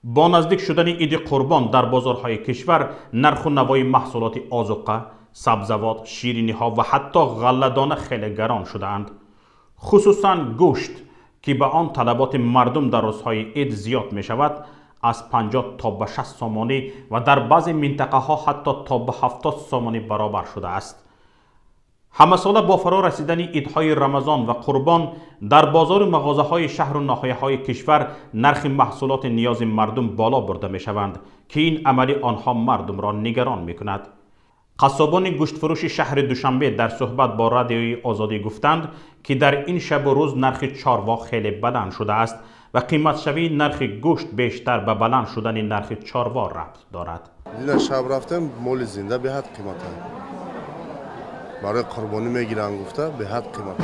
با نزدیک شدن عید قربان در بازارهای کشور نرخ و نوای محصولات آذوقه، سبزوات، شیرینی ها و حتی غله‌دانه خیلی گران شده‌اند. خصوصا گوشت که به آن طلبات مردم در روزهای عید زیاد می شود، از 50 تا به 60 سامانی و در بعضی منطقه ها حتی تا به 70 سامانی برابر شده است. همه ساله با فرا رسیدن عیدهای رمضان و قربان در بازار و مغازه های شهر و ناحیه های کشور نرخ محصولات نیاز مردم بالا برده می شوند که این عملی آنها مردم را نگران می کند. قصابان گوشت فروش شهر دوشنبه در صحبت با رادیوی آزادی گفتند که در این شب و روز نرخ چاروا خیلی بلند شده است و قیمت شوی نرخ گوشت بیشتر به بلند شدن نرخ چاروا ربط دارد. دیدن شب رفتم مول زنده به حد قیمته برای قربانی میگیرن گفته به حد قیمته.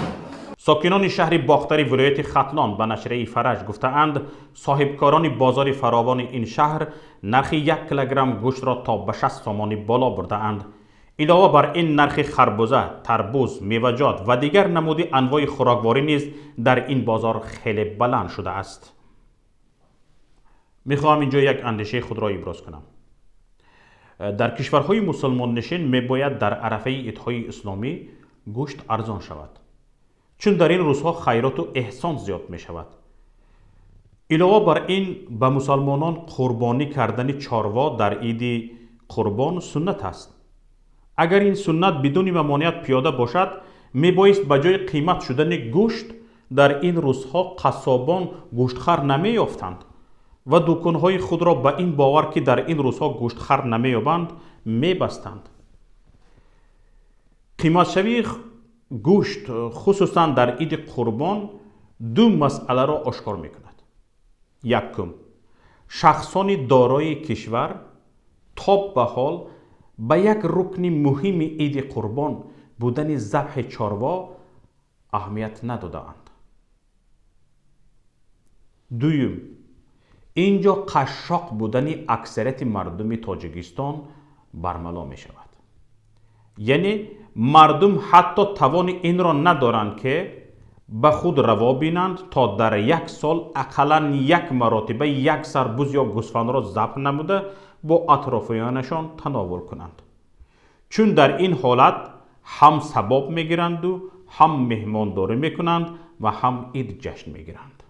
ساکنان شهر باختری ولایت ختلان به نشریه فرج گفتند صاحبکاران بازار فراوان این شهر نرخ 1 کیلوگرم گوشت را تا به 60 سامانی بالا برده اند. علاوه بر این نرخ خربزه، تربوز، میوه‌جات و دیگر نمود انواع خوراکواری نیز در این بازار خیلی بلند شده است. میخواهم اینجا یک اندیشه خود را ابراز کنم. در کشورهای مسلمان نشین میباید در عرفه عیدهای اسلامی گوشت ارزان شود، چون در این روزها خیرات و احسان زیاد می شود. علاوه بر این به مسلمانان قربانی کردن چاروا در عید قربان سنت است. اگر این سنت بدون ممانعت پیاده باشد، می بایست به جای قیمت شدن گوشت در این روزها قصابان گوشتخر نمی یافتند و دکانهای خود را به این باور که در این روزها گوشتخر نمی یابند می بستند. قیمت شوی گوشت خصوصا در عید قربان دو مسئله را آشکار می کند. یکم، شخصان دارای کشور تا به حال به یک رکن مهم عید قربان بودن ذبح چاروا اهمیت ندادند. دویم، اینجا قشاق بودن اکثریت مردم تاجیکستان برملا می شود. یعنی مردم حتی توان این را ندارند که به خود روا بینند تا در یک سال اقلاً 1 مرتبه یک سربوز یا گوسفند را ذبح نموده با اطرافیانشان تناول کنند، چون در این حالت هم ثواب میگیرند و هم مهمانداری میکنند و هم عید جشن میگیرند.